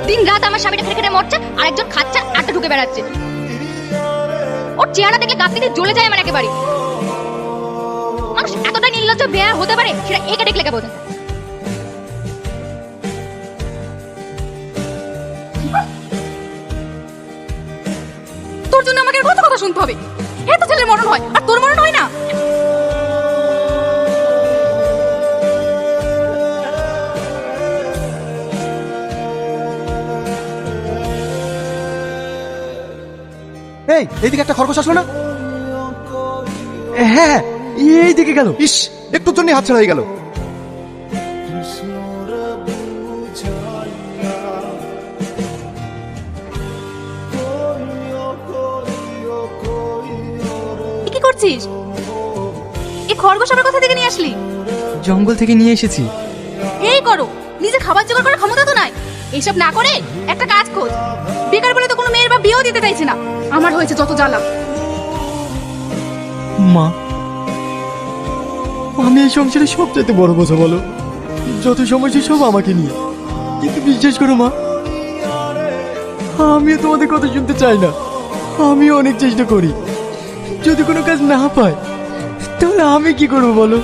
দিন রাত আমার স্বামীটা খেটে খেটে মরছে, আর একজন খাচ্ছে আড্ডা ঢুকে বেড়াচ্ছে। ওর চেহারা দেখলে গাছটিতে জ্বলে যায় আমার একেবারে। মানুষ এতটাই নির্লজ্জ বেয়া হতে পারে সেটা একে দেখলে বোঝা যায়। তোর জন্য আমাকে কত কথা শুনতে হবে। এত ছেলের মরণ হয় আর তোর মরণ হয় না। এই এইদিকে একটা খরগোশ আসলো না? হ্যাঁ এইদিকে গেল। ইস, একটুর জন্য হাতছাড়া হয়ে গেল। কি করছিস? এই খরগোশ আবার কোথা থেকে নিয়ে আসলি? জঙ্গল থেকে নিয়ে এসেছি। এই করো, নিজে খাবার জোগাড় করার ক্ষমতা তো নাই। এইসব না করে একটা কাজ খোঁজ। বেকার বলে তো কোনো মেয়ের বা বিয়েও দিতে চাইছে না। আমার হয়েছে যত জ্বালা। মা, আমি এই সংসারে সবচাইতে বড় বোঝা বলো। যত সমস্যা সব আমাকে নিয়ে। কিন্তু বিশ্বাস করো মা, আমিও তোমাদের কথা শুনতে চাই না। আমিও অনেক চেষ্টা করি, যদি কোনো কাজ না পাই তাহলে আমি কি করবো বলো?